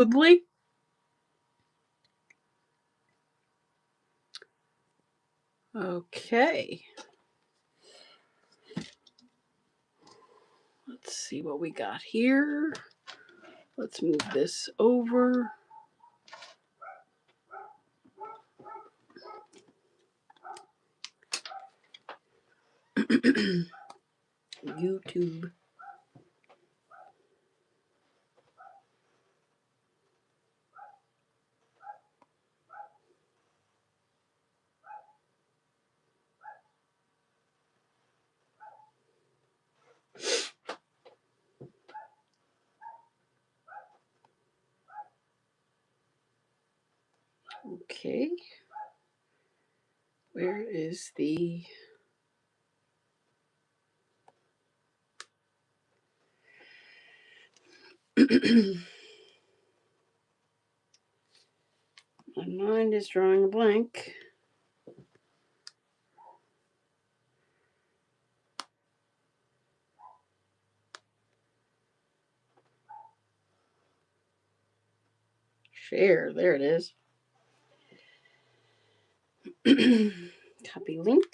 smoothly. Okay. Let's see what we got here. Let's move this over. YouTube. Okay. Where is the... My mind is drawing a blank. Share. There it is. Copy link.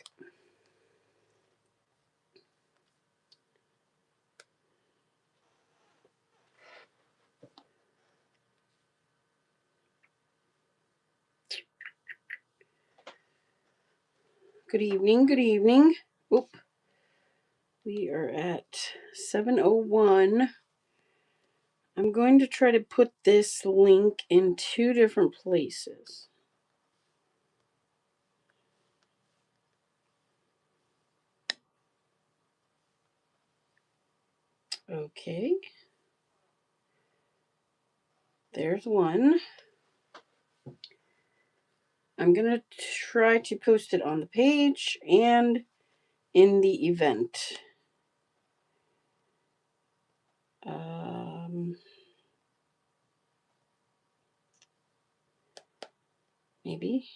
Good evening. Good evening. Oop. We are at 7:01. I'm going to try to put this link in 2 different places. Okay. There's one. I'm going to try to post it on the page and in the event. Maybe.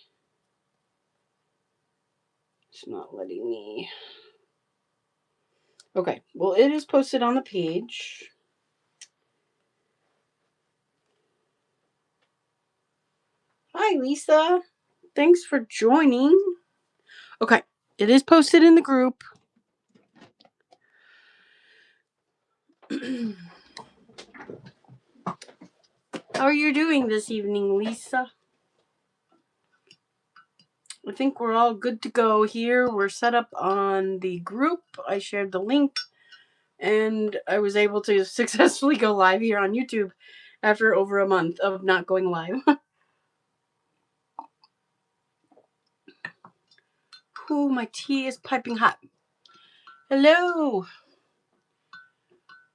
It's not letting me. Okay. Well, it is posted on the page. Hi, Lisa. Thanks for joining. Okay. It is posted in the group. How are you doing this evening, Lisa? I think we're all good to go here. We're set up on the group. I shared the link, and I was able to successfully go live here on YouTube after over a month of not going live. Ooh, my tea is piping hot. Hello.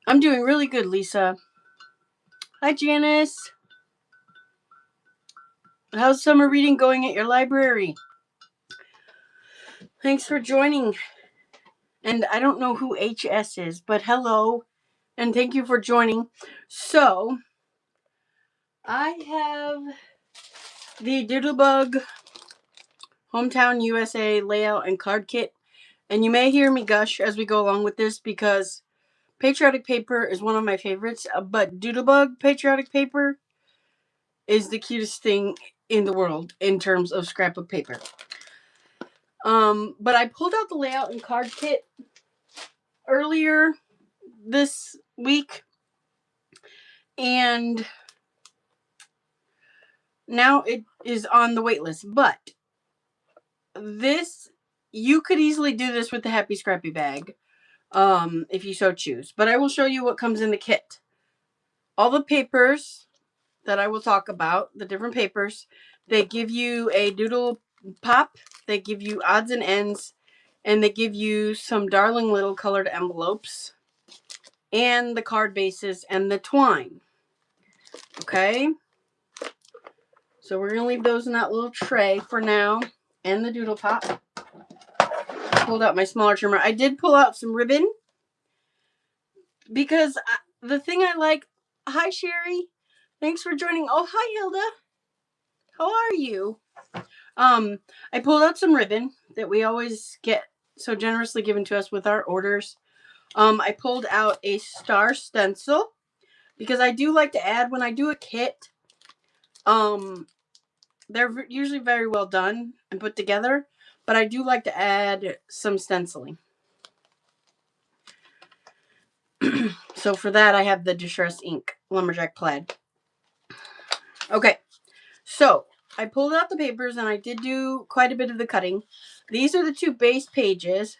I'm doing really good, Lisa. Hi, Janice. How's summer reading going at your library? Thanks for joining. And I don't know who HS is, but hello. And thank you for joining. So, I have the Doodlebug Hometown USA layout and card kit. And you may hear me gush as we go along with this because patriotic paper is one of my favorites. But Doodlebug patriotic paper is the cutest thing in the world in terms of scrapbook paper. But I pulled out the layout and card kit earlier this week, and now it is on the wait list. But this, you could easily do this with the Happy Scrappy bag, if you so choose. But I will show you what comes in the kit. All the papers that I will talk about, the different papers, they give you a doodle pop, they give you odds and ends, and they give you some darling little colored envelopes, and the card bases, and the twine. Okay? So we're going to leave those in that little tray for now, and the doodle pop. I pulled out my smaller trimmer. I did pull out some ribbon, because the thing I like... Hi, Sherry. Thanks for joining. Oh, hi, Hilda. How are you? I pulled out some ribbon that we always get so generously given to us with our orders. I pulled out a star stencil because I do like to add when I do a kit. They're usually very well done and put together, but I do like to add some stenciling. So for that, I have the Distress Ink Lumberjack Plaid. Okay, so I pulled out the papers and I did do quite a bit of the cutting. These are the two base pages.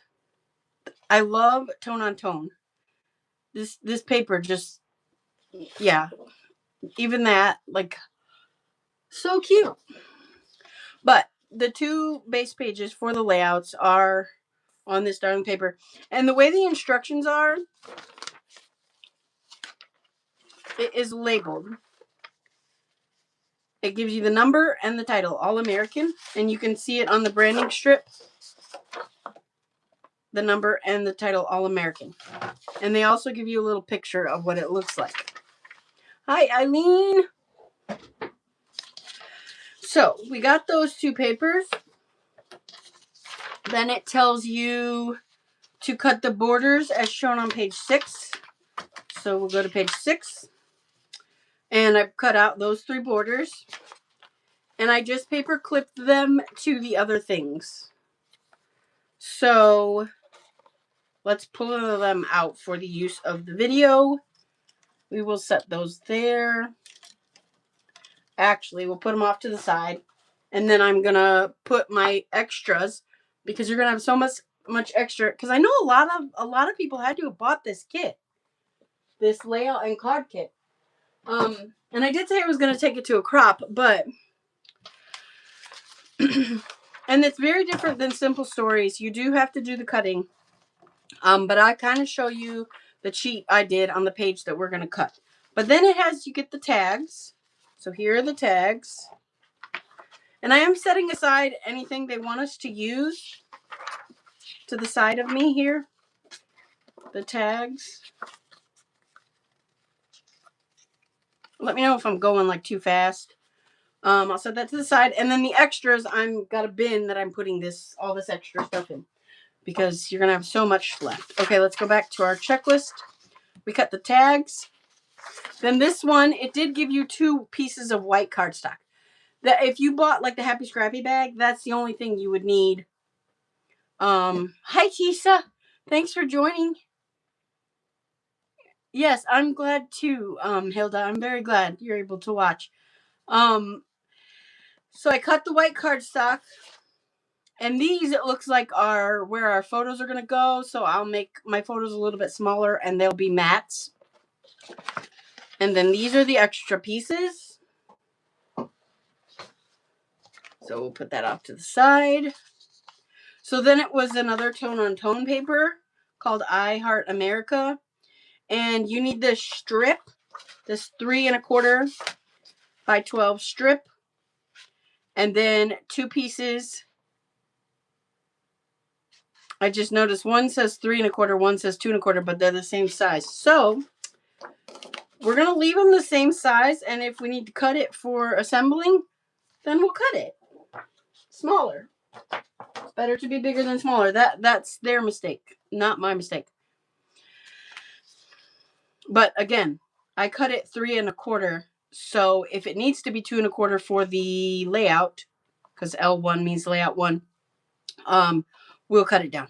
I love tone on tone. This paper just, yeah, even that, like, so cute. But the two base pages for the layouts are on this darling paper. And the way the instructions are, it is labeled. It gives you the number and the title, All American, and you can see it on the branding strip, the number and the title, All American. And they also give you a little picture of what it looks like. Hi, Eileen. So we got those two papers. Then it tells you to cut the borders as shown on page 6. So we'll go to page 6. And I've cut out those 3 borders. And I just paper clipped them to the other things. So let's pull them out for the use of the video. We will set those there. Actually, we'll put them off to the side. And then I'm going to put my extras, because you're going to have so much extra. Because I know a lot of people had to have bought this kit. This layout and card kit. And I did say I was going to take it to a crop, but and it's very different than Simple Stories. You do have to do the cutting. But I kind of show you the cheat I did on the page that we're going to cut. But then it has, you get the tags. So here are the tags. And I am setting aside anything they want us to use to the side of me here. The tags. Let me know if I'm going like too fast. I'll set that to the side. And then the extras, I've got a bin that I'm putting all this extra stuff in, because you're going to have so much left. Okay, let's go back to our checklist. We cut the tags. Then this one, it did give you 2 pieces of white cardstock. That if you bought like the Happy Scrappy bag, that's the only thing you would need. Hi Tisa, thanks for joining. Yes, I'm glad too, Hilda. I'm very glad you're able to watch. So I cut the white cardstock, and these, it looks like, are where our photos are gonna go. So I'll make my photos a little bit smaller, and they'll be mats. And then these are the extra pieces. So we'll put that off to the side. So then it was another tone on tone paper called I Heart America. And you need this strip, this 3 1/4 by 12 strip. And then 2 pieces. I just noticed one says 3 1/4, one says 2 1/4, but they're the same size. So we're going to leave them the same size. And if we need to cut it for assembling, then we'll cut it smaller. It's better to be bigger than smaller. That's their mistake, not my mistake. But again, I cut it 3 1/4. So if it needs to be 2 1/4 for the layout, because L1 means layout 1, we'll cut it down.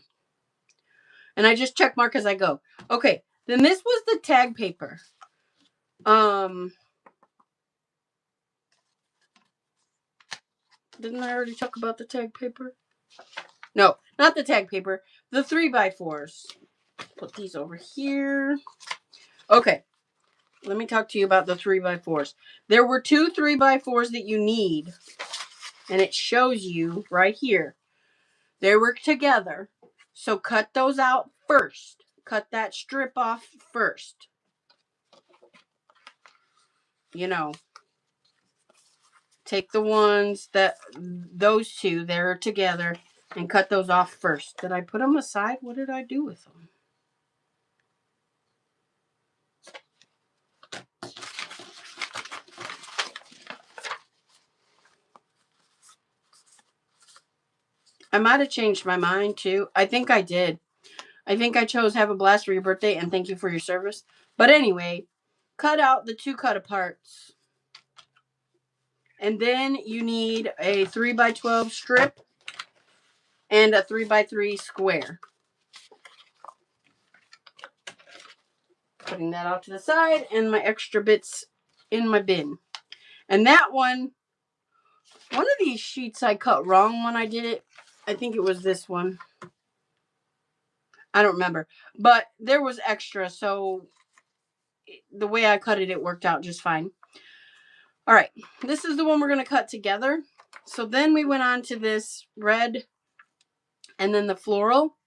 And I just check mark as I go. Okay, then this was the tag paper. Didn't I already talk about the tag paper? No, not the tag paper. The 3x4s. Put these over here. Okay, let me talk to you about the 3x4s. There were 2 3x4s that you need, and it shows you right here. They work together. So cut those out first. Cut that strip off first. You know, take the ones that, those 2, they're together, and cut those off first. Did I put them aside? What did I do with them? I might have changed my mind too. I think I did. I think I chose Have a Blast for your birthday and thank you for your service. But anyway, cut out the 2 cut aparts. And then you need a 3x12 strip and a 3x3 square. Putting that off to the side, and my extra bits in my bin. And that one of these sheets I cut wrong when I did it. I think it was this one. I don't remember. But there was extra, so the way I cut it, it worked out just fine. All right, this is the one we're going to cut together. So then we went on to this red and then the floral.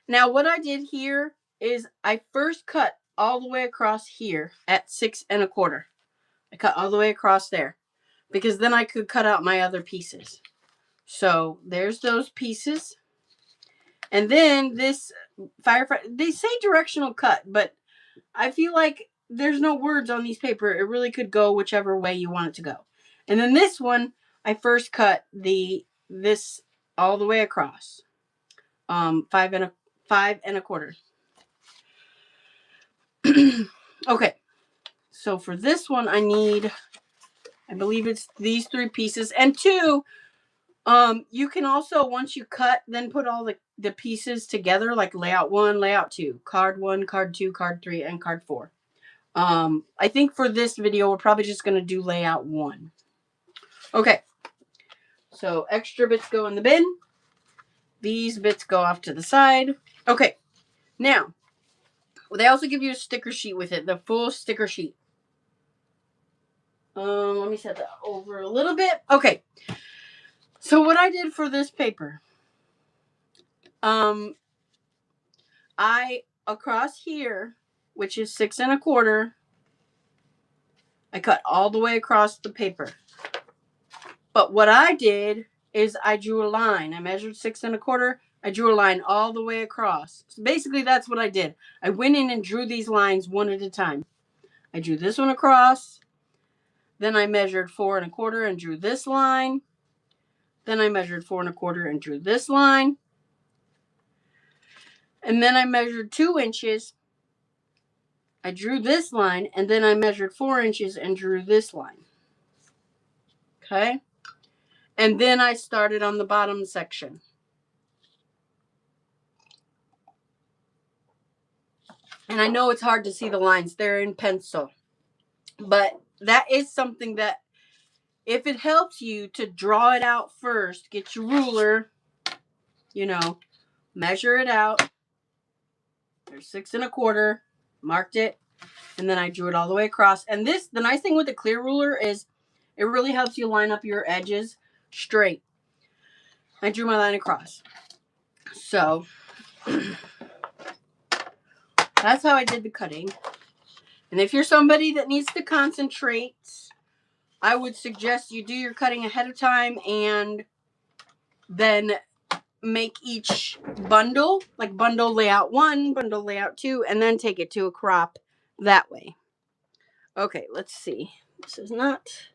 Now what I did here is I first cut all the way across here at 6 1/4. I cut all the way across there because then I could cut out my other pieces. So there's those pieces. And then this firefighter, they say directional cut, but I feel like there's no words on these paper. It really could go whichever way you want it to go. And then this one, I first cut this all the way across. 5 1/4. Okay. So for this one, I believe it's these 3 pieces and 2. You can also, once you cut, then put all the pieces together, like layout 1, layout 2, card 1, card 2, card 3, and card 4. I think for this video, we're probably just going to do layout 1. Okay. So extra bits go in the bin. These bits go off to the side. Okay. Now, they also give you a sticker sheet with it, the full sticker sheet. Let me set that over a little bit. Okay. So what I did for this paper, I across here, which is 6 1/4, I cut all the way across the paper. But what I did is I drew a line. I measured 6 1/4. I drew a line all the way across. So basically, that's what I did. I went in and drew these lines one at a time. I drew this one across. Then I measured 4 1/4 and drew this line. Then I measured 4 1/4 and drew this line. And then I measured 2 inches. I drew this line, and then I measured 4 inches and drew this line. Okay? And then I started on the bottom section. And I know it's hard to see the lines. They're in pencil. But that is something that, if it helps you to draw it out first, get your ruler, measure it out. There's 6 1/4, marked it, and then I drew it all the way across. And the nice thing with the clear ruler is it really helps you line up your edges straight. I drew my line across. So that's how I did the cutting. And if you're somebody that needs to concentrate, I would suggest you do your cutting ahead of time and then make each bundle, like bundle layout 1, bundle layout 2, and then take it to a crop that way. Okay, let's see. This is not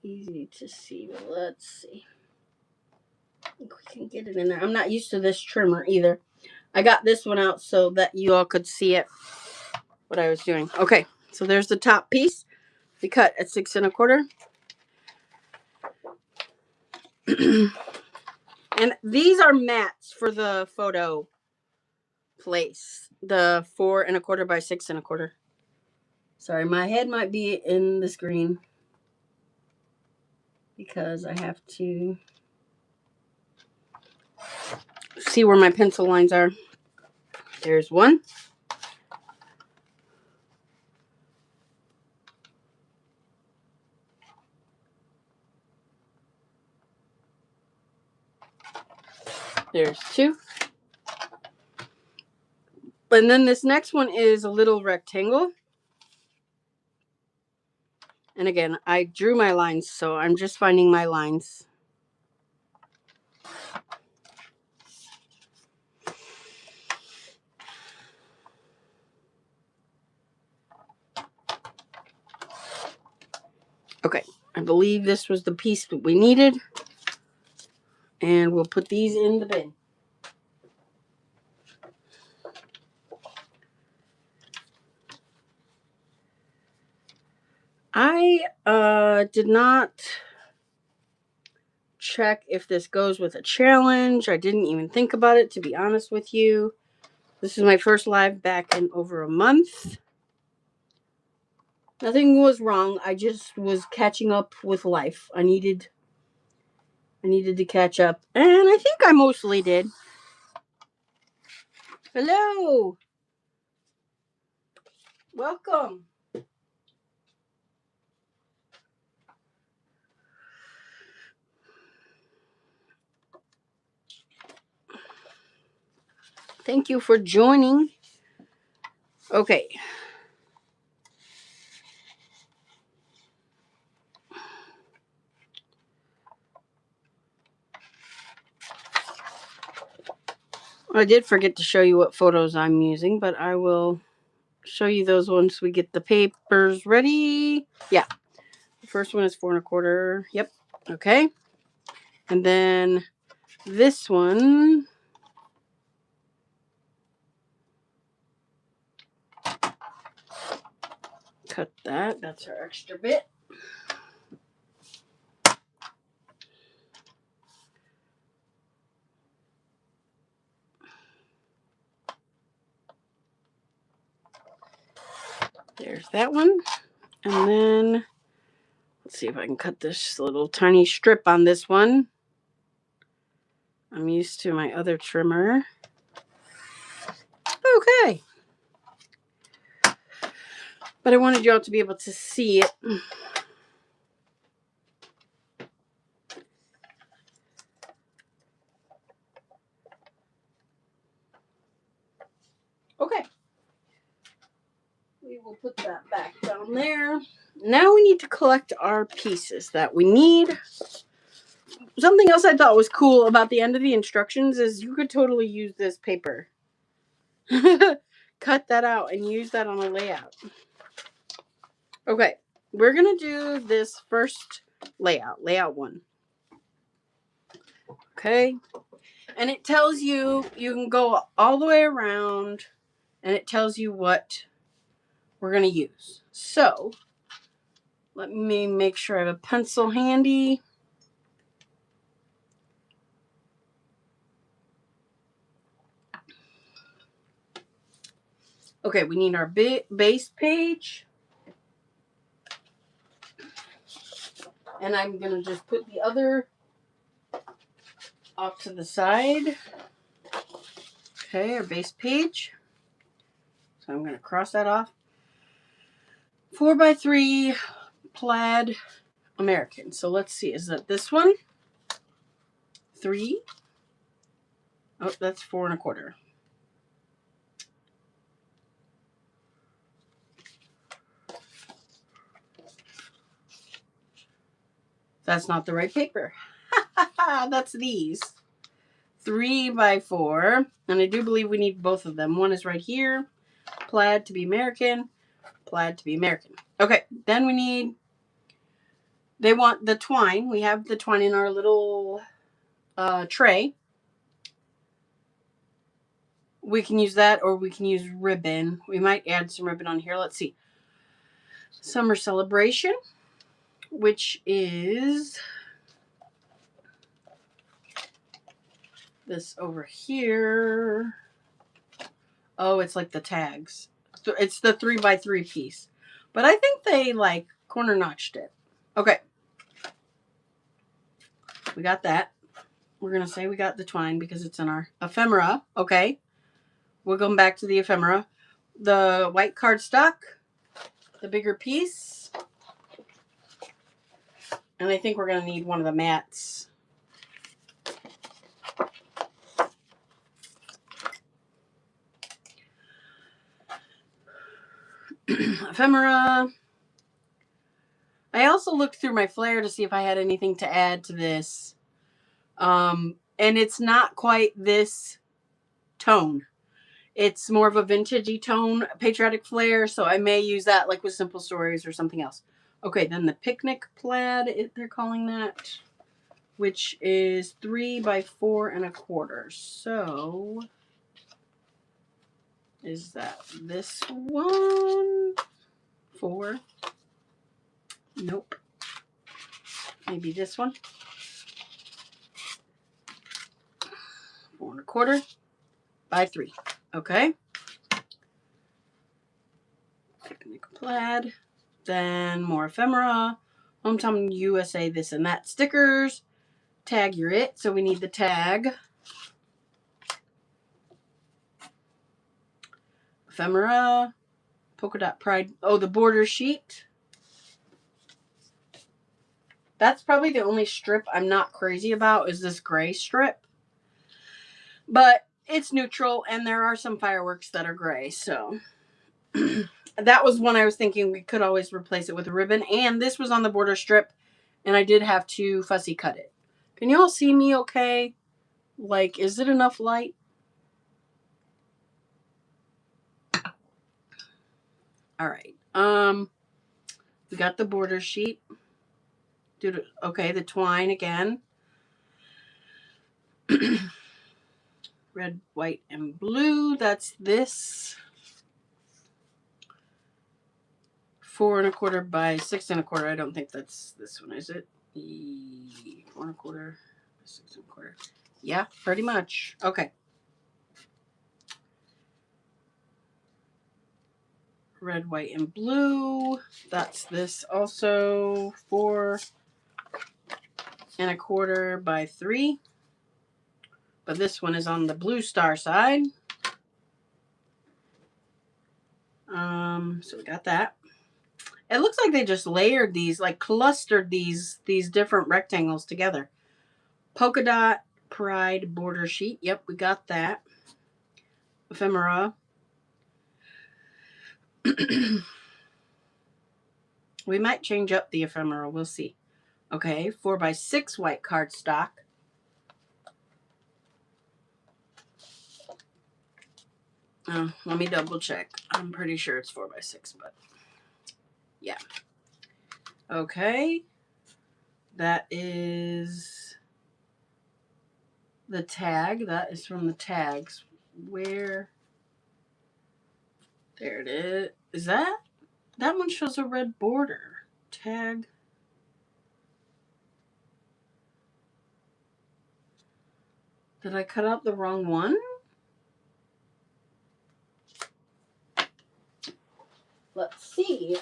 easy to see, but let's see. I think we can get it in there. I'm not used to this trimmer either. I got this one out so that you all could see it, what I was doing. Okay, so there's the top piece. We cut at 6 1/4. And these are mats for the photo place. The 4 1/4 by 6 1/4. Sorry, my head might be in the screen because I have to see where my pencil lines are. There's one. There's 2. And then this next one is a little rectangle. And again, I drew my lines, so I'm just finding my lines. Okay, I believe this was the piece that we needed. And we'll put these in the bin. I did not check if this goes with a challenge. I didn't even think about it, to be honest with you. This is my first live back in over a month. Nothing was wrong. I just was catching up with life. I needed to catch up, and I think I mostly did. Hello. Welcome. Thank you for joining. Okay. I did forget to show you what photos I'm using, but I will show you those once we get the papers ready. Yeah. The first one is 4 1/4. Yep. Okay. And then this one. Cut that. That's our extra bit. There's that one. And then let's see if I can cut this little tiny strip on this one. I'm used to my other trimmer. Okay. But I wanted y'all to be able to see it. Okay. We will put that back down there. Now we need to collect our pieces that we need. Something else I thought was cool about the end of the instructions is you could totally use this paper. Cut that out and use that on a layout. Okay, we're going to do this first layout 1. Okay, and it tells you can go all the way around, and it tells you what we're going to use. So, let me make sure I have a pencil handy. Okay, we need our base page. And I'm going to just put the other off to the side. Okay, our base page. So I'm going to cross that off. 4x3 plaid American. So let's see. Is that this one? 3. Oh, that's 4 1/4. That's not the right paper. That's these. 3x4. And I do believe we need both of them. One is right here. Plaid to be American. Plaid to be American. Okay, then we need... They want the twine. We have the twine in our little tray. We can use that, or we can use ribbon. We might add some ribbon on here. Let's see. Summer Celebration, which is this over here. Oh, it's like the tags. It's the 3x3 piece. But I think they like corner notched it. Okay. We got that. We're going to say we got the twine because it's in our ephemera. Okay. We're going back to the ephemera. The white cardstock, the bigger piece. And I think we're going to need one of the mats. Ephemera. I also looked through my flare to see if I had anything to add to this. And it's not quite this tone. It's more of a vintagey tone, patriotic flare, so I may use that like with Simple Stories or something else. Okay, then the picnic plaid, they're calling that, which is 3x4 1/4. So, is that this one? 4. Nope. Maybe this one. 4 1/4 by 3. Okay. Picnic plaid. Then more ephemera. Hometown USA, this and that. Stickers. Tag your it. So we need the tag. Ephemera. Polka dot pride. Oh, the border sheet. That's probably the only strip I'm not crazy about is this gray strip. But it's neutral, and there are some fireworks that are gray, so that was one I was thinking we could always replace it with a ribbon. And this was on the border strip, and I did have to fussy cut it. Can you all see me okay? Like, is it enough light? All right. We got the border sheet. Okay, the twine again. Red, white, and blue. That's this. 4 1/4 by 6 1/4. I don't think that's this one, is it? 4 1/4 by 6 1/4. Yeah, pretty much. Okay. Red, white, and blue. That's this also. 4 1/4 by 3. But this one is on the blue star side. So we got that. It looks like they just layered these, like clustered these different rectangles together. Polka dot pride border sheet. Yep, we got that. Ephemera. We might change up the ephemera. We'll see. Okay, 4 by 6 white cardstock. Let me double check. I'm pretty sure it's 4 by 6, but yeah. Okay. That is the tag. That is from the tags. Where? There it is. Is that? That one shows a red border. Tag. Did I cut out the wrong one? Let's see.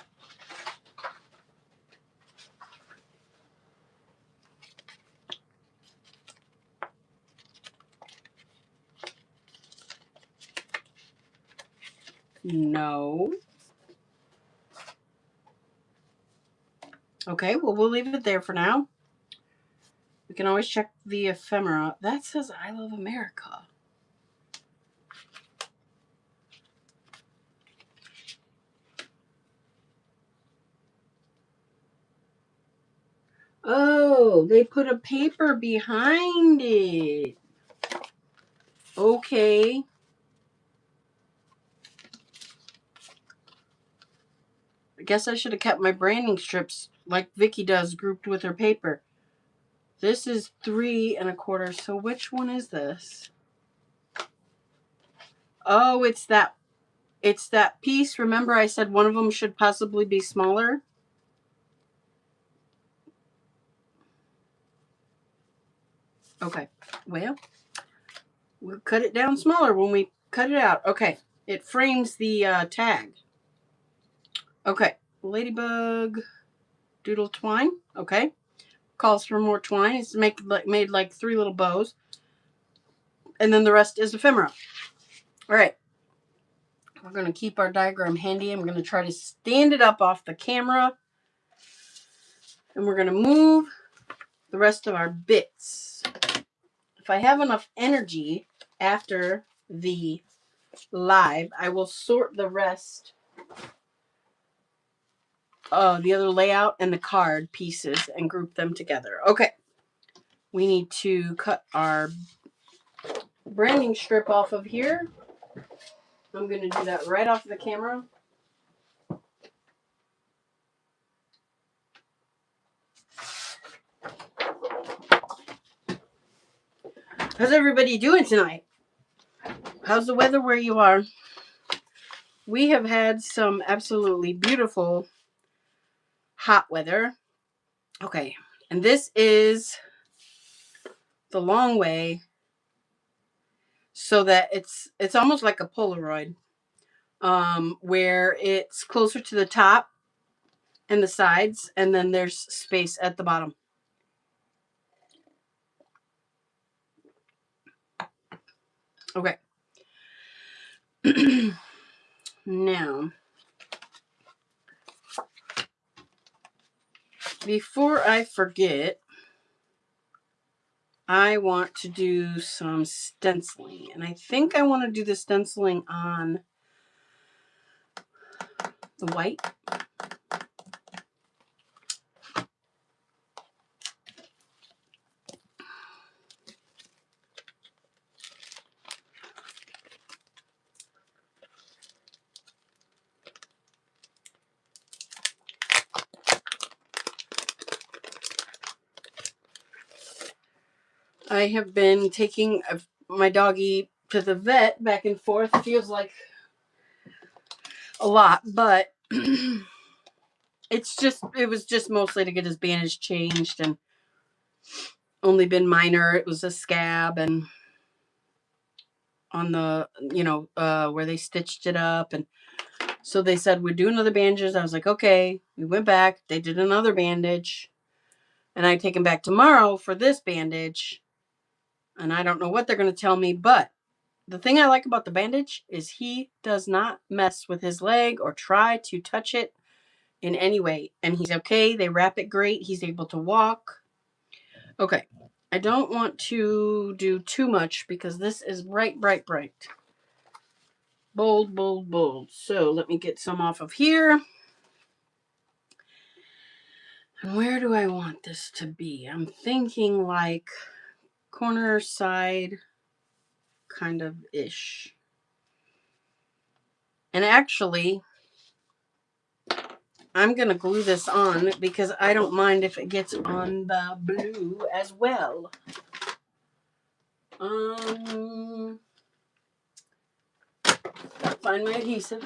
No. Okay, well, we'll leave it there for now. We can always check the ephemera. That says I Love America. Oh, they put a paper behind it. Okay. I guess I should have kept my branding strips like Vicky does, grouped with her paper. This is 3 1/4. So which one is this? Oh, it's that piece. Remember I said one of them should possibly be smaller? Okay. Well, we'll cut it down smaller when we cut it out. Okay. It frames the tag. Okay. Ladybug doodle twine. Okay. Calls for more twine. It's made like 3 little bows. And then the rest is ephemera. All right. We're going to keep our diagram handy. I'm going to try to stand it up off the camera. And we're going to move the rest of our bits. If I have enough energy after the live, I will sort the rest of the other layout and the card pieces and group them together. Okay. We need to cut our branding strip off of here. I'm going to do that right off the camera. How's everybody doing tonight? How's the weather where you are? We have had some absolutely beautiful hot weather. Okay, and this is the long way, so that it's almost like a Polaroid, where it's closer to the top and the sides, and then there's space at the bottom. Okay. Now, before I forget, I want to do some stenciling. And I think I want to do the stenciling on the white. I have been taking my doggy to the vet back and forth. Feels like a lot, but it was just mostly to get his bandage changed, and only been minor. It was a scab and on the, where they stitched it up. And so they said, we'd do another bandages. I was like, okay. We went back. They did another bandage. And I take him back tomorrow for this bandage. And I don't know what they're going to tell me. But the thing I like about the bandage is he does not mess with his leg or try to touch it in any way. And he's okay. They wrap it great. He's able to walk. Okay. I don't want to do too much because this is bright, bright, bright. Bold, bold, bold. So let me get some off of here. And where do I want this to be? I'm thinking like corner side kind of ish. And actually, I'm going to glue this on because I don't mind if it gets on the blue as well. Find my adhesive.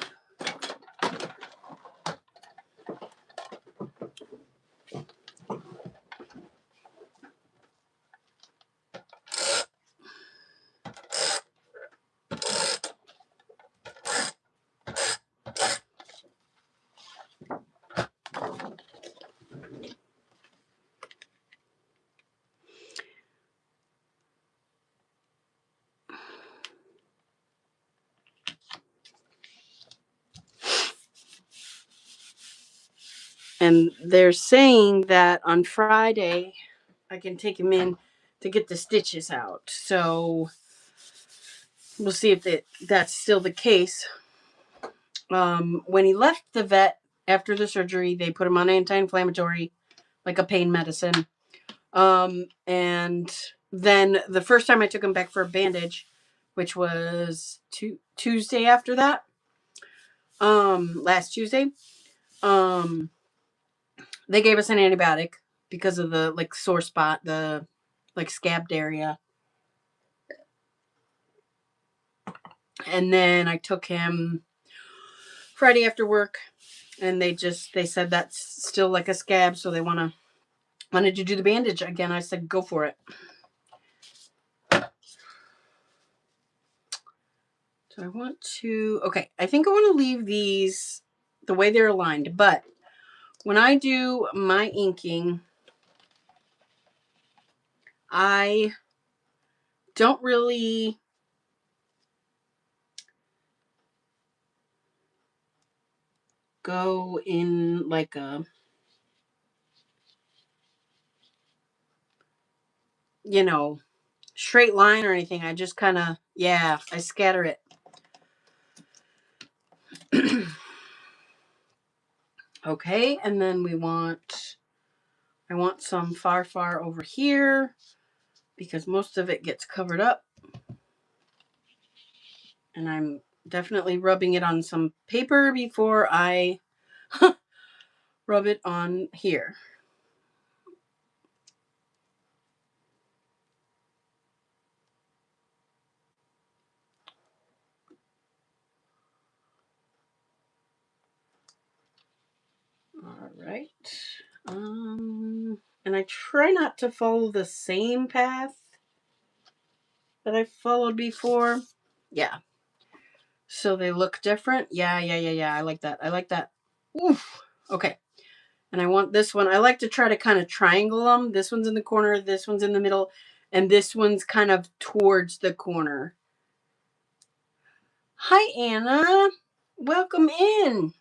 And they're saying that on Friday I can take him in to get the stitches out. So we'll see if that's still the case. When he left the vet after the surgery, they put him on anti-inflammatory, like a pain medicine. And then the first time I took him back for a bandage, which was Tuesday after that, last Tuesday, they gave us an antibiotic because of the like sore spot, the like scabbed area. And then I took him Friday after work, and they said that's still like a scab, so they wanted to do the bandage again. I said, go for it. So I want to, okay, I think I want to leave these the way they're aligned, but when I do my inking, I don't really go in like a, straight line or anything. I just kind of, I scatter it. Okay, and then I want some far over here because most of it gets covered up. And I'm definitely rubbing it on some paper before I rub it on here. All right. And I try not to follow the same path that I followed before. Yeah. So they look different. Yeah. I like that. I like that. Oof. Okay. And I want this one. I like to try to kind of triangle them. This one's in the corner, this one's in the middle, and this one's kind of towards the corner. Hi, Anna. Welcome in.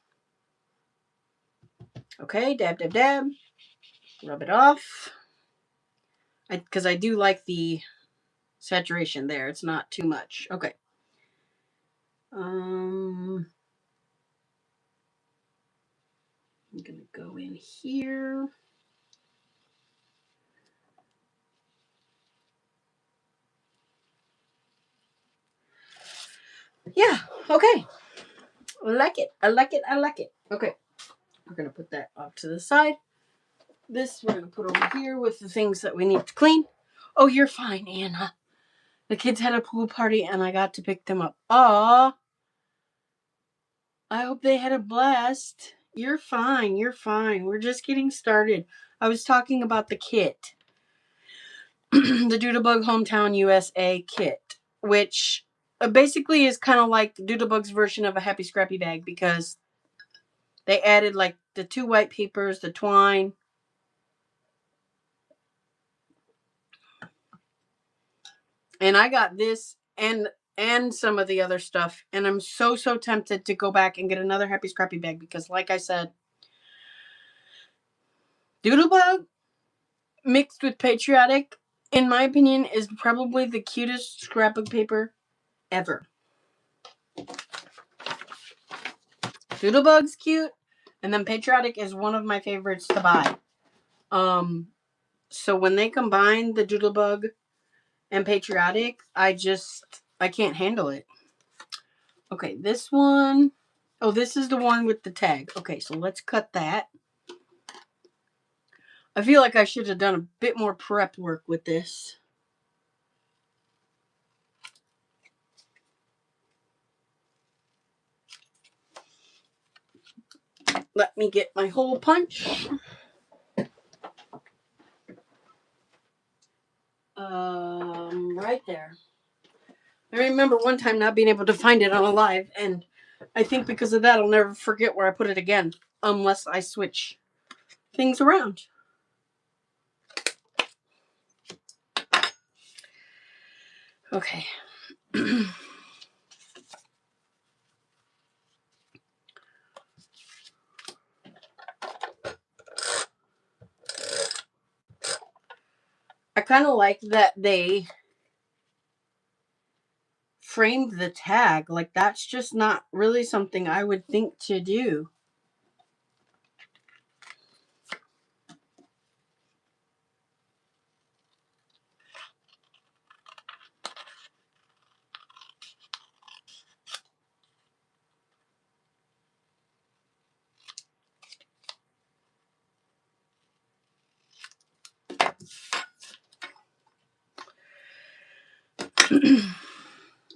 Okay, dab, dab, dab. Rub it off. Because I do like the saturation there. It's not too much. Okay. I'm going to go in here. Yeah, okay. I like it. I like it. I like it. Okay. We're going to put that off to the side. This we're going to put over here with the things that we need to clean. Oh, you're fine, Anna. The kids had a pool party and I got to pick them up. Aw. I hope they had a blast. You're fine. You're fine. We're just getting started. I was talking about the kit. The Doodlebug Hometown USA kit, which basically is kind of like Doodlebug's version of a Happy Scrappy bag because they added like the 2 white papers, the twine, and I got this and some of the other stuff, and I'm so tempted to go back and get another Happy Scrappy bag because, like I said, Doodlebug mixed with patriotic, in my opinion, is probably the cutest scrapbook paper ever. Doodlebug's cute, and then patriotic is one of my favorites to buy. So when they combine the Doodlebug and patriotic, I can't handle it. Okay, this one. Oh, this is the one with the tag. Okay, so let's cut that. I feel like I should have done a bit more prep work with this. Let me get my hole punch. Right there. I remember one time not being able to find it on a live, and I think because of that, I'll never forget where I put it again, unless I switch things around. Okay. I kind of like that they framed the tag. Like, that's just not really something I would think to do.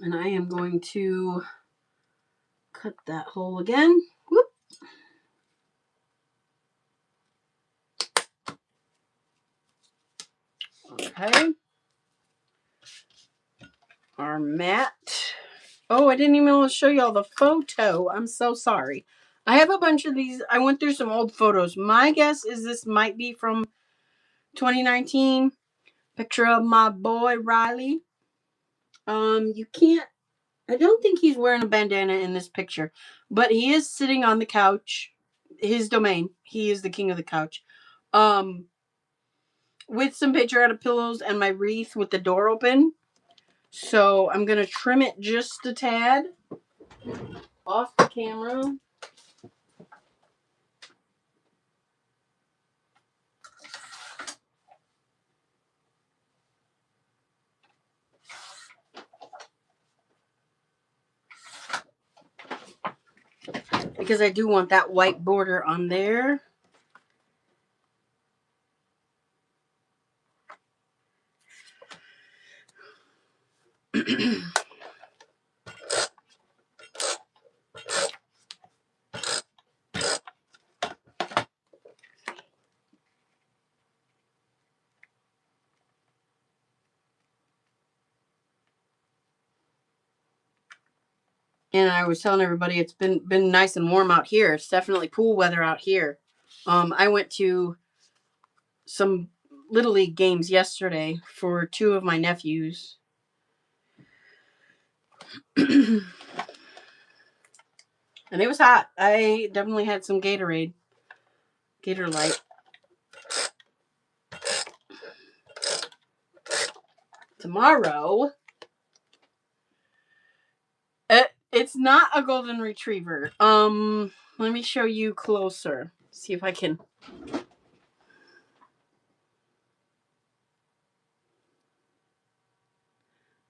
And I am going to cut that hole again. Whoop. Okay. Our mat. Oh, I didn't even show y'all the photo. I'm so sorry. I have a bunch of these. I went through some old photos. My guess is this might be from 2019. Picture of my boy Riley. You can't. I don't think he's wearing a bandana in this picture, but he is sitting on the couch. His domain. He is the king of the couch. With some patriotic pillows and my wreath with the door open. So I'm gonna trim it just a tad off the camera. Because I do want that white border on there. And I was telling everybody it's been nice and warm out here. It's definitely pool weather out here. I went to some Little League games yesterday for 2 of my nephews. And it was hot. I definitely had some Gatorade. Gator Light. Tomorrow, it's not a golden retriever. Let me show you closer. See if I can.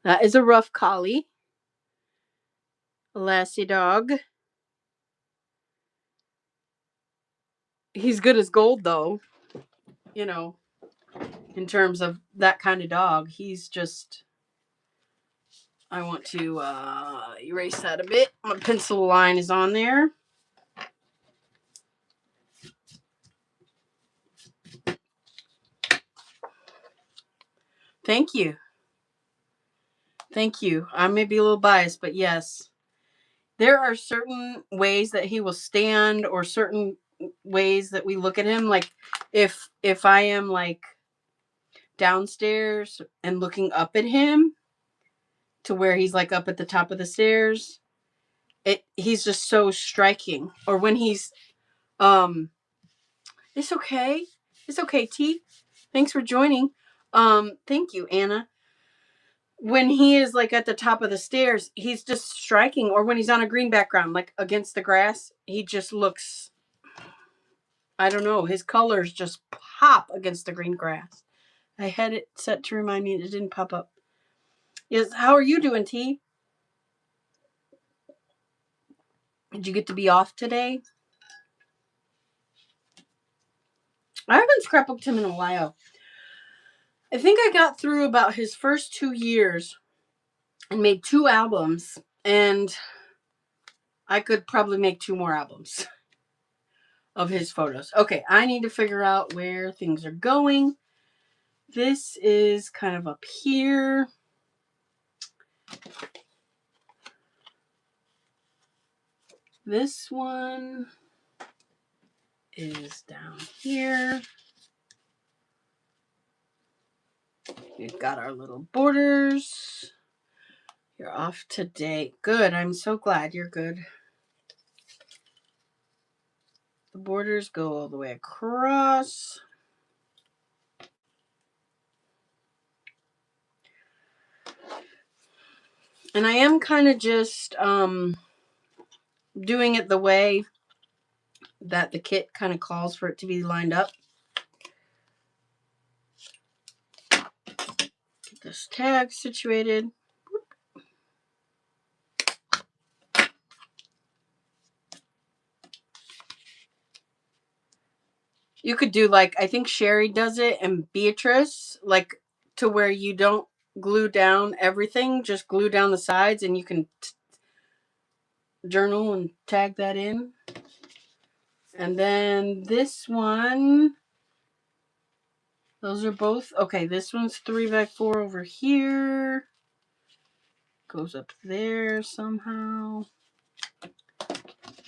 That is a rough collie. A lassie dog. He's good as gold, though. You know, in terms of that kind of dog. He's just... I want to erase that a bit. My pencil line is on there. Thank you. Thank you. I may be a little biased, but yes. There are certain ways that he will stand, or certain ways that we look at him. Like if I am like downstairs and looking up at him to where he's like up at the top of the stairs, he's just so striking. Or when he's it's okay. It's okay, T. Thanks for joining. Thank you, Anna. When he is like at the top of the stairs, he's just striking. Or when he's on a green background, like against the grass, he just looks, I don't know, his colors just pop against the green grass. I had it set to remind me it didn't pop up. Yes, how are you doing, T? Did you get to be off today? I haven't scrapbooked him in a while. I think I got through about his first 2 years and made 2 albums, and I could probably make 2 more albums of his photos. Okay, I need to figure out where things are going. This is kind of up here. This one is down here. We've got our little borders. You're off today. Good. I'm so glad you're good. The borders go all the way across. And I am kind of just doing it the way that the kit kind of calls for it to be lined up. Get this tag situated. You could do like, I think Sherry does it and Beatrice, like to where you don't glue down everything, just glue down the sides, and you can journal and tag that in. And then this one, those are both, okay, this one's 3x4 over here. Goes up there somehow.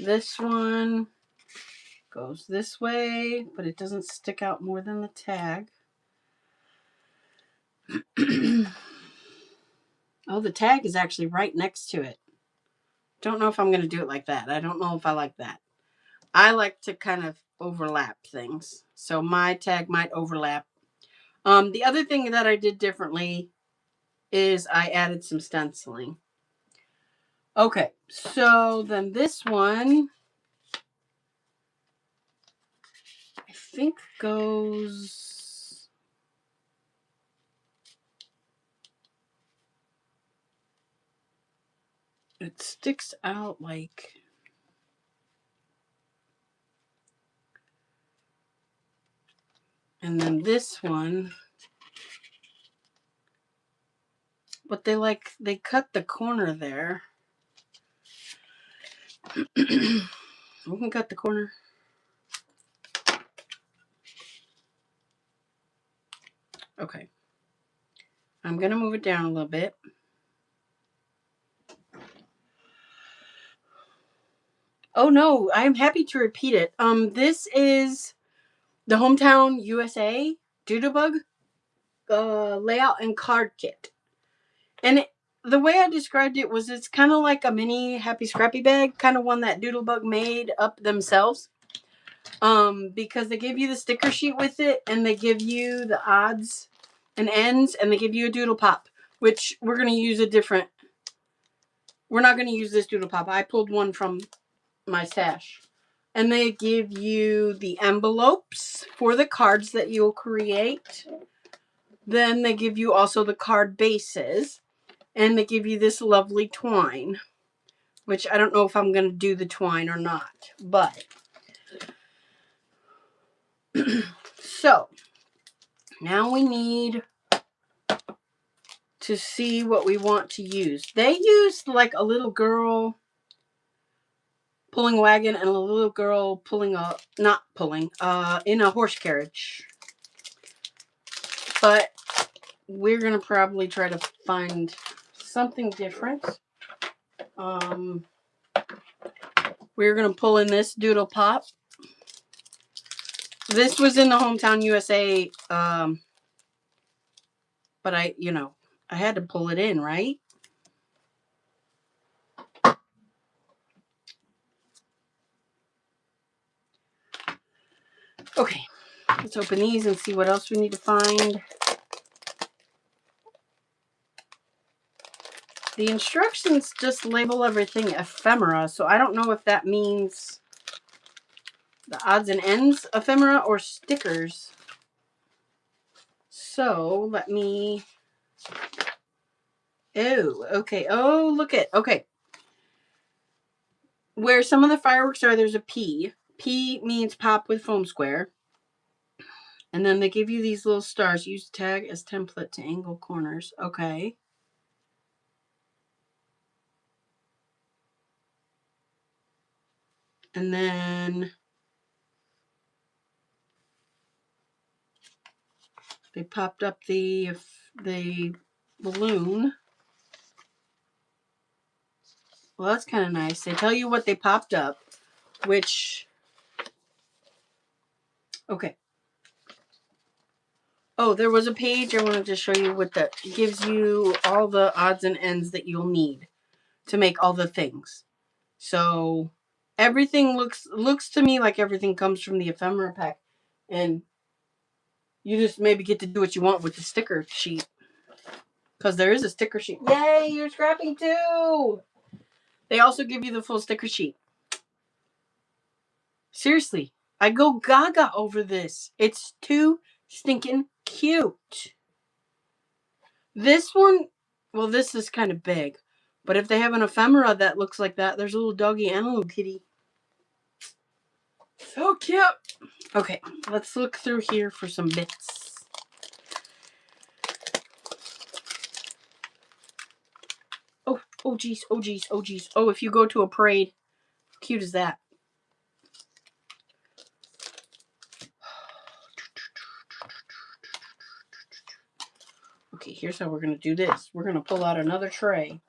This one goes this way, but it doesn't stick out more than the tag. Oh, the tag is actually right next to it. Don't know if I'm going to do it like that. I don't know if I like that. I like to kind of overlap things. So my tag might overlap. The other thing that I did differently is I added some stenciling. Okay, so then this one, I think goes... It sticks out like... And then this one, but they cut the corner there. We can cut the corner. Okay. I'm going to move it down a little bit. Oh no, I am happy to repeat it. This is the Hometown USA Doodlebug layout and card kit. And the way I described it was it's kind of like a mini Happy Scrappy bag, kind of one that Doodlebug made up themselves. Because they give you the sticker sheet with it, and they give you the odds and ends, and they give you a doodle pop, which we're going to use a different. We're not going to use this doodle pop. I pulled one from my stash. And they give you the envelopes for the cards that you'll create. Then they give you also the card bases. And they give you this lovely twine, which I don't know if I'm going to do the twine or not. But, so, now we need to see what we want to use. They used like a little girl pulling a wagon and a little girl pulling a, not pulling, in a horse carriage. But we're going to probably try to find something different. We're going to pull in this doodle pop. This was in the Hometown USA, but I had to pull it in, right? Okay, let's open these and see what else we need to find. The instructions just label everything ephemera, so I don't know if that means the odds and ends ephemera or stickers. So let me. Oh, okay. Oh, look at. Okay. Where some of the fireworks are, there's a P. P means pop with foam square. And then they give you these little stars. Use tag as template to angle corners. Okay. And then they popped up the balloon. Well, that's kind of nice. They tell you what they popped up, which, okay. Oh, there was a page I wanted to show you with that gives you all the odds and ends that you'll need to make all the things. So everything looks to me like everything comes from the ephemera pack, and you just maybe get to do what you want with the sticker sheet, because there is a sticker sheet. Yay, you're scrapping too! They also give you the full sticker sheet. Seriously, I go gaga over this. It's too stinking cute. This one, well, this is kind of big. But if they have an ephemera that looks like that, there's a little doggy and a little kitty. So cute. Okay, let's look through here for some bits. Oh geez, oh geez, oh geez. Oh, if you go to a parade, how cute is that? Okay, here's how we're going to do this. We're going to pull out another tray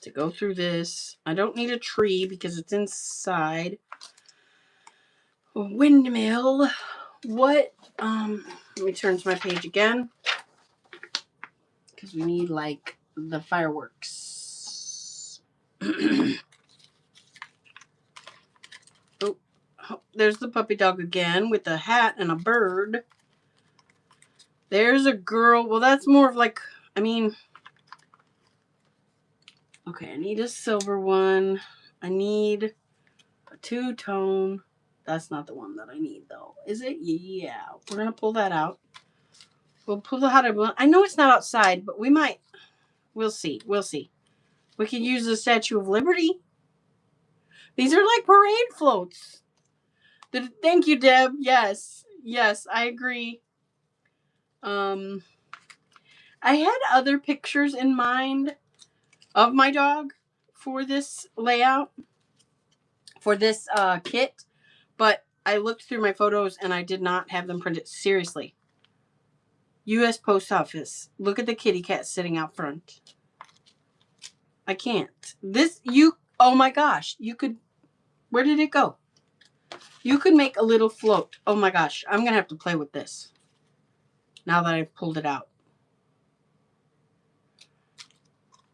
to go through this. I don't need a tree because it's inside. A windmill. What? Let me turn to my page again, because we need like the fireworks. Oh, there's the puppy dog again with a hat and a bird. There's a girl. Well, that's more of like, I mean, okay, I need a silver one. I need a two-tone. That's not the one that I need, though. Is it? Yeah. We're going to pull that out. We'll pull the hot air balloon. I know it's not outside, but we might. We'll see. We'll see. We could use the Statue of Liberty. These are like parade floats. Thank you, Deb. Yes. Yes, I agree. I had other pictures in mind of my dog for this layout, for this kit, but I looked through my photos and I did not have them printed. Seriously. U.S. Post Office. Look at the kitty cat sitting out front. I can't. This, you, oh my gosh, you could, where did it go? You could make a little float. Oh my gosh, I'm going to have to play with this now that I've pulled it out.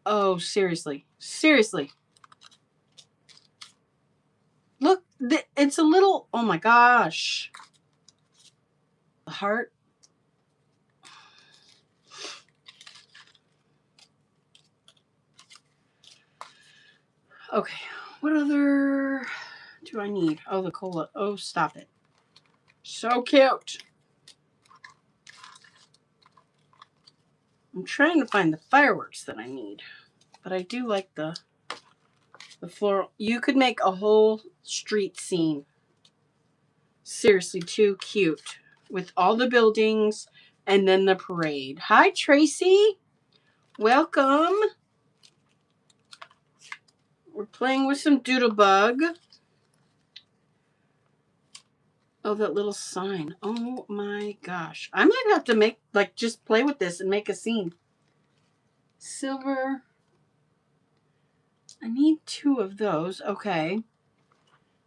Oh, seriously. Seriously. Look, it's a little, oh my gosh. The heart. Okay, what other do I need? Oh, the cola. Oh, stop it. So cute. I'm trying to find the fireworks that I need, but I do like the floral. You could make a whole street scene. Seriously, too cute. With all the buildings and then the parade. Hi, Tracy. Welcome. We're playing with some Doodlebug. Oh, that little sign. Oh my gosh. I might have to make, like, just play with this and make a scene. Silver. I need 2 of those. Okay.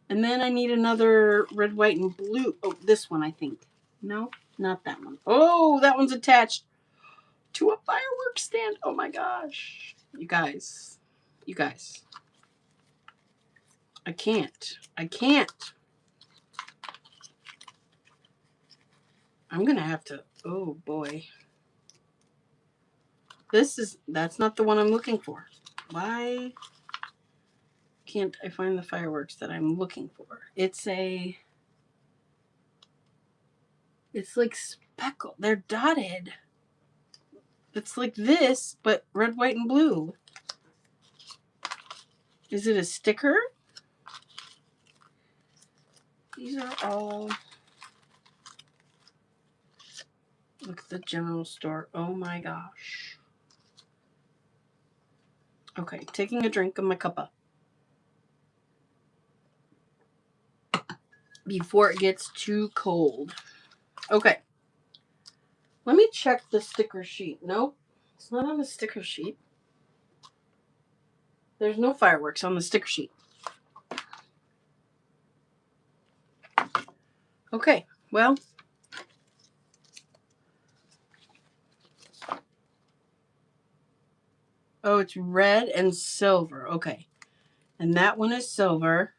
And then I need another red, white, and blue. Oh, this one, I think. No, not that one. Oh, that one's attached to a fireworks stand. Oh my gosh. You guys. You guys. I can't. I can't. I'm going to have to. Oh boy. That's not the one I'm looking for. Why can't I find the fireworks that I'm looking for? It's like speckle. They're dotted. It's like this, but red, white, and blue. Is it a sticker? These are all. Look at the general store. Oh my gosh. Okay, taking a drink of my cuppa before it gets too cold. Okay. Let me check the sticker sheet. Nope, it's not on the sticker sheet. There's no fireworks on the sticker sheet. Okay, well. Oh, it's red and silver. Okay. And that one is silver.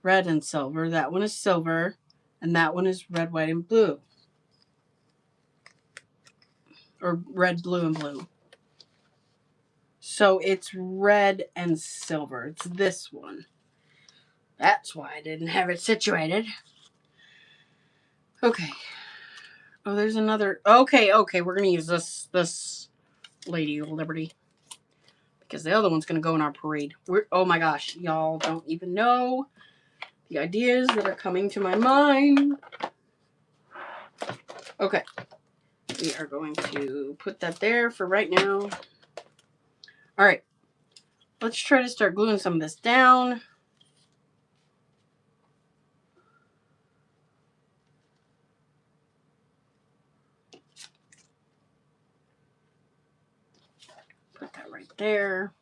Red and silver. That one is silver. And that one is red, white, and blue. Or red, blue, and blue. So it's red and silver. It's this one. That's why I didn't have it situated. Okay. Oh, there's another. Okay. We're going to use this Lady Liberty. Because the other one's going to go in our parade. Oh my gosh. Y'all don't even know the ideas that are coming to my mind. Okay. We are going to put that there for right now. All right. Let's try to start gluing some of this down. Put that right there.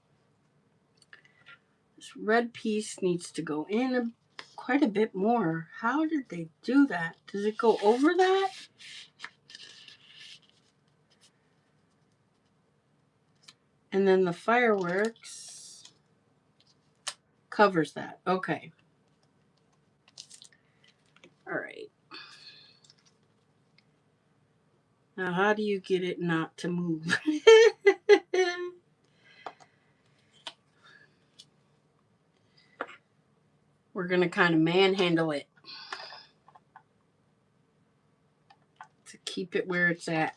This red piece needs to go in quite a bit more. How did they do that? Does it go over that? And then the fireworks covers that. Okay. All right. Now, how do you get it not to move? We're going to kind of manhandle it to keep it where it's at.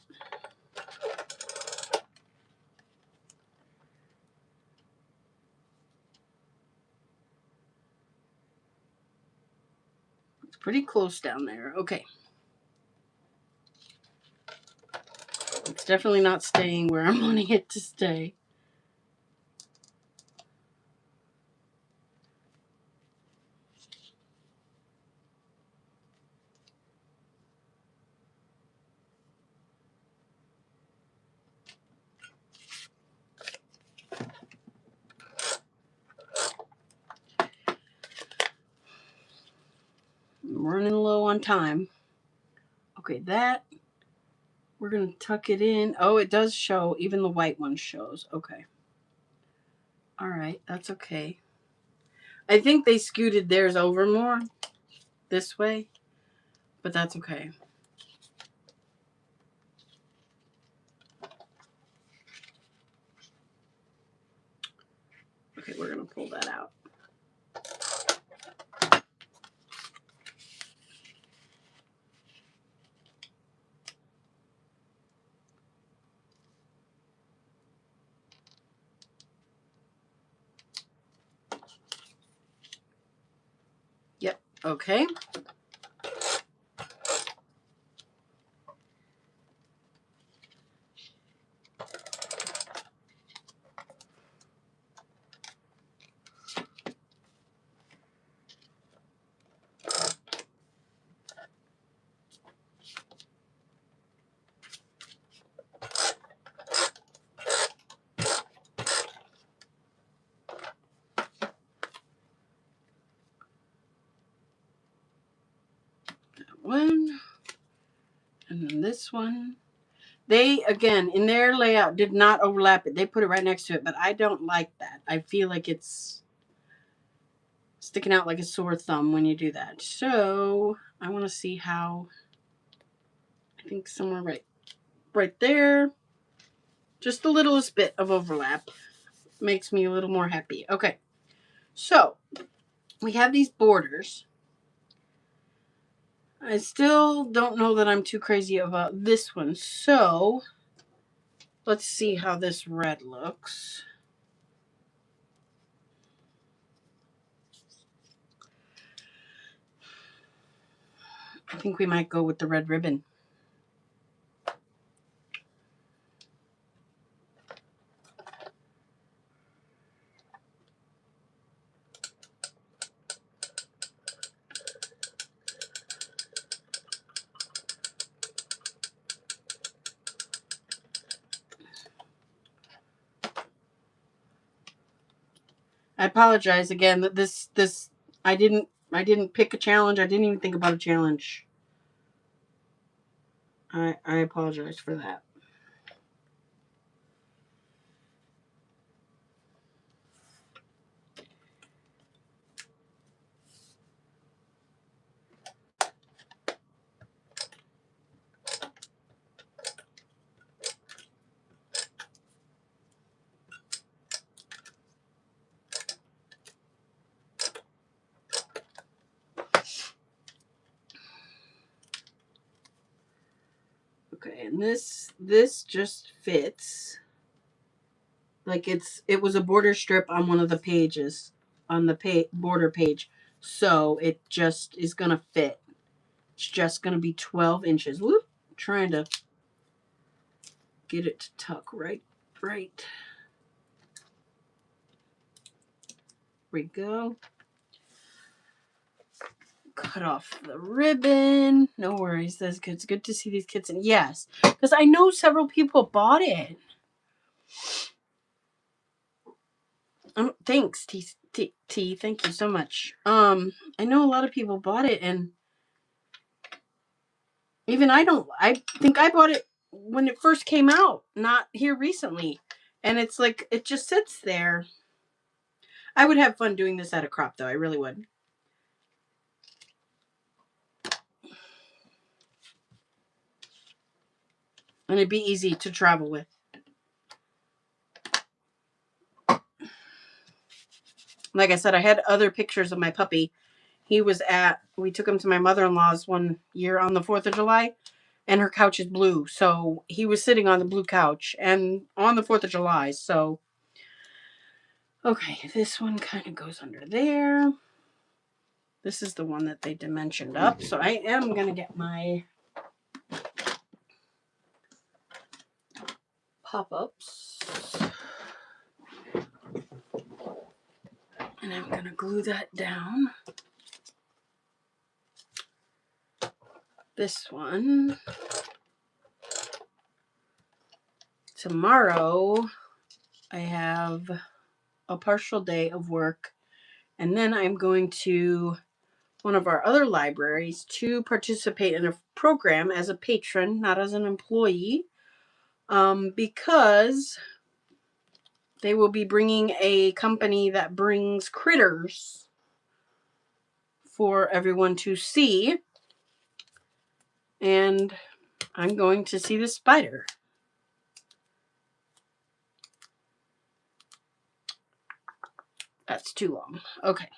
It's pretty close down there. Okay. It's definitely not staying where I'm wanting it to stay. I'm running low on time. Okay, that, we're going to tuck it in. Oh, it does show. Even the white one shows. Okay. All right, that's okay. I think they scooted theirs over more this way, but that's okay. Okay, we're going to pull that out. Yep, okay. One, and then this one. They, again, in their layout, did not overlap it. They put it right next to it, but I don't like that. I feel like it's sticking out like a sore thumb when you do that. So I want to see how, I think somewhere right there. Just the littlest bit of overlap makes me a little more happy. Okay, so we have these borders. I still don't know that I'm too crazy about this one. So let's see how this red looks. I think we might go with the red ribbon. I apologize again that this I didn't pick a challenge. I didn't even think about a challenge. I apologize for that. Okay, and this just fits. Like it was a border strip on one of the pages on the border page. So it just is going to fit. It's just going to be 12 inches. Whoop, trying to get it to tuck right. We go. Cut off the ribbon. No worries. That's good. It's good to see these kits. And yes, because I know several people bought it. Thanks, T. Thank you so much. I know a lot of people bought it, and even I don't. I think I bought it when it first came out, not here recently, and it's like it just sits there. I would have fun doing this at a crop, though. I really would. And it'd be easy to travel with. Like I said, I had other pictures of my puppy. We took him to my mother-in-law's one year on the 4th of July, and her couch is blue. So he was sitting on the blue couch and on the 4th of July. So, okay, this one kind of goes under there. This is the one that they dimensioned up. So I am going to get my pop-ups. And I'm going to glue that down. This one. Tomorrow, I have a partial day of work. And then I'm going to one of our other libraries to participate in a program as a patron, not as an employee, because they will be bringing a company that brings critters for everyone to see. And I'm going to see the spider. That's too long. Okay.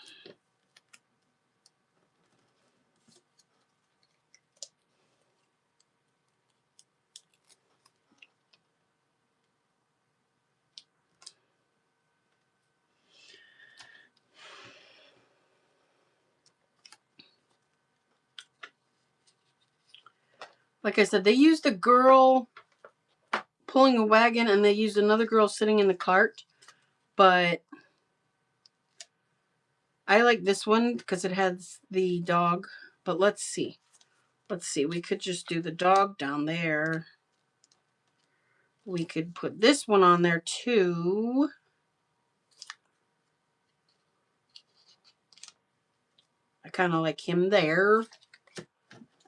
Like I said, they used a girl pulling a wagon and they used another girl sitting in the cart. But I like this one because it has the dog. But let's see. Let's see. We could just do the dog down there. We could put this one on there too. I kind of like him there.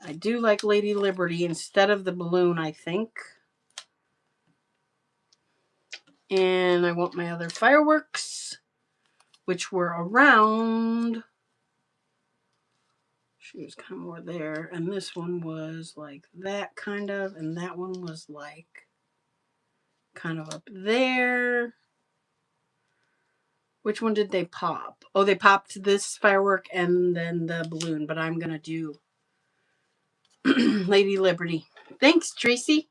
I do like Lady Liberty instead of the balloon, I think. And I want my other fireworks, which were around. She was kind of more there. And this one was like that kind of. And that one was like kind of up there. Which one did they pop? Oh, they popped this firework and then the balloon. But I'm going to do Lady Liberty. Thanks, Tracy.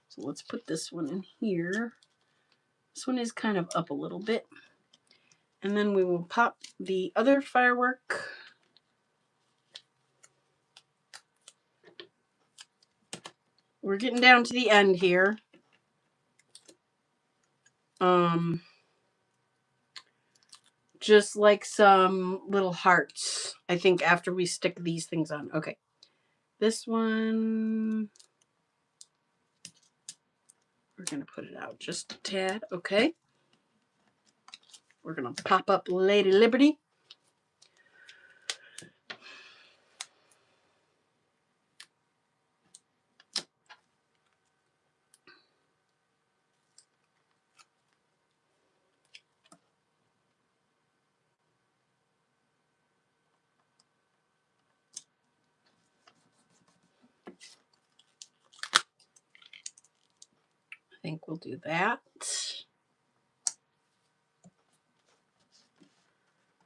So let's put this one in here. This one is kind of up a little bit. And then we will pop the other firework. We're getting down to the end here. Just like some little hearts, I think, after we stick these things on. Okay. This one, we're going to put it out just a tad. Okay. We're going to pop up Lady Liberty. I think we'll do that.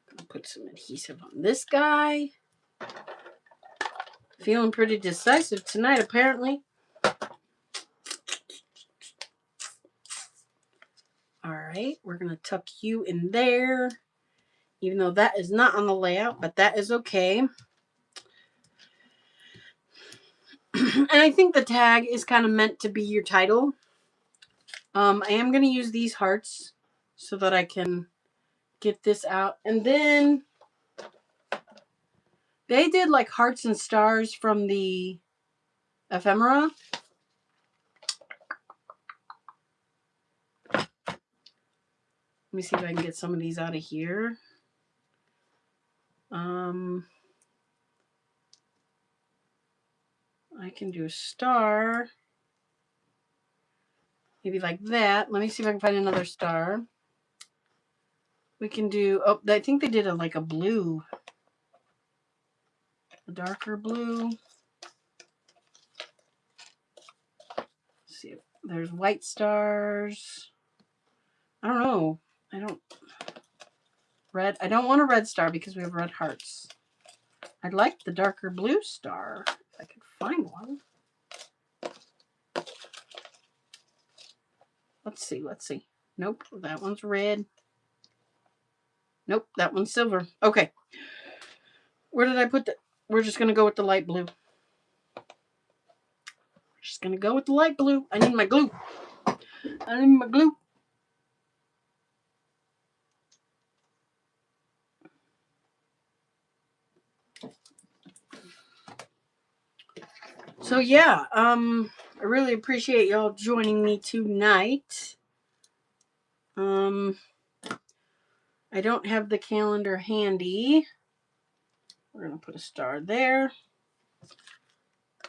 Gonna put some adhesive on this guy. Feeling pretty decisive tonight, apparently. All right, we're gonna tuck you in there, even though that is not on the layout, but that is okay. And I think the tag is kind of meant to be your title. I am going to use these hearts so that I can get this out. And then they did like hearts and stars from the ephemera. Let me see if I can get some of these out of here. I can do a star. Maybe like that. Let me see if I can find another star. We can do, oh, I think they did like a blue. A darker blue. Let's see if there's white stars. I don't know. Red. I don't want a red star because we have red hearts. I'd like the darker blue star if I could find one. Let's see. Nope, that one's red. Nope, that one's silver. Okay. Where did I put the... We're just going to go with the light blue. Just going to go with the light blue. I need my glue. So yeah, I really appreciate y'all joining me tonight. I don't have the calendar handy. We're going to put a star there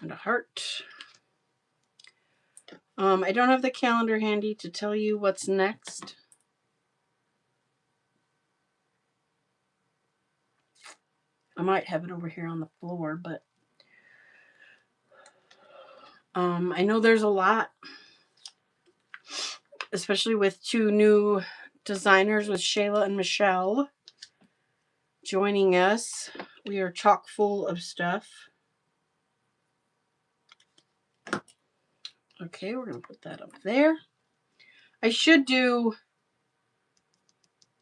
and a heart. I don't have the calendar handy to tell you what's next. I might have it over here on the floor, but I know there's a lot, especially with 2 new designers, with Shayla and Michelle joining us. We are chock full of stuff. Okay, we're going to put that up there. I should do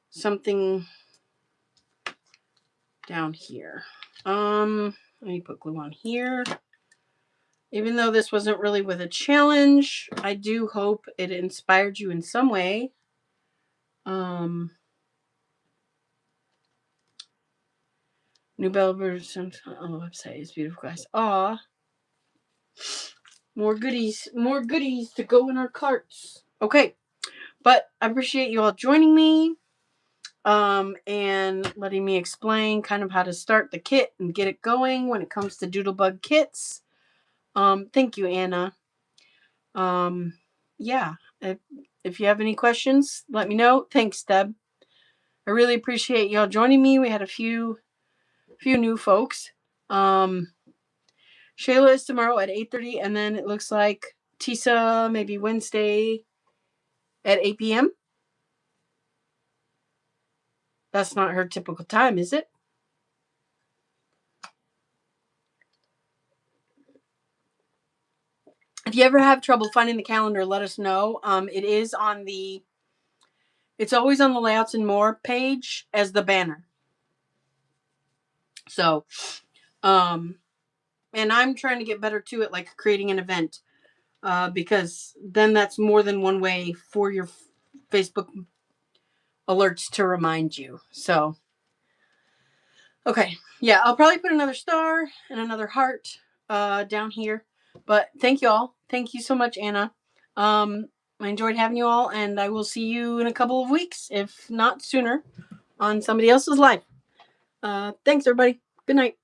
something down here. Let me put glue on here. Even though this wasn't really with a challenge, I do hope it inspired you in some way. New Bellbirds on the website is beautiful, guys. Aw. More goodies to go in our carts. Okay, but I appreciate you all joining me and letting me explain kind of how to start the kit and get it going when it comes to Doodlebug kits. Thank you, Anna. Yeah, if you have any questions, let me know. Thanks, Deb. I really appreciate y'all joining me. We had a few new folks. Shayla is tomorrow at 8:30, and then it looks like Tisa maybe Wednesday at 8 p.m. That's not her typical time, is it? If you ever have trouble finding the calendar, let us know. It's always on the Layouts and More page as the banner. So, and I'm trying to get better to it, like creating an event, because then that's more than one way for your Facebook alerts to remind you. So, okay. Yeah, I'll probably put another star and another heart down here. But thank you all. Thank you so much, Anna. I enjoyed having you all, and I will see you in a couple of weeks, if not sooner, on somebody else's live. Thanks, everybody. Good night.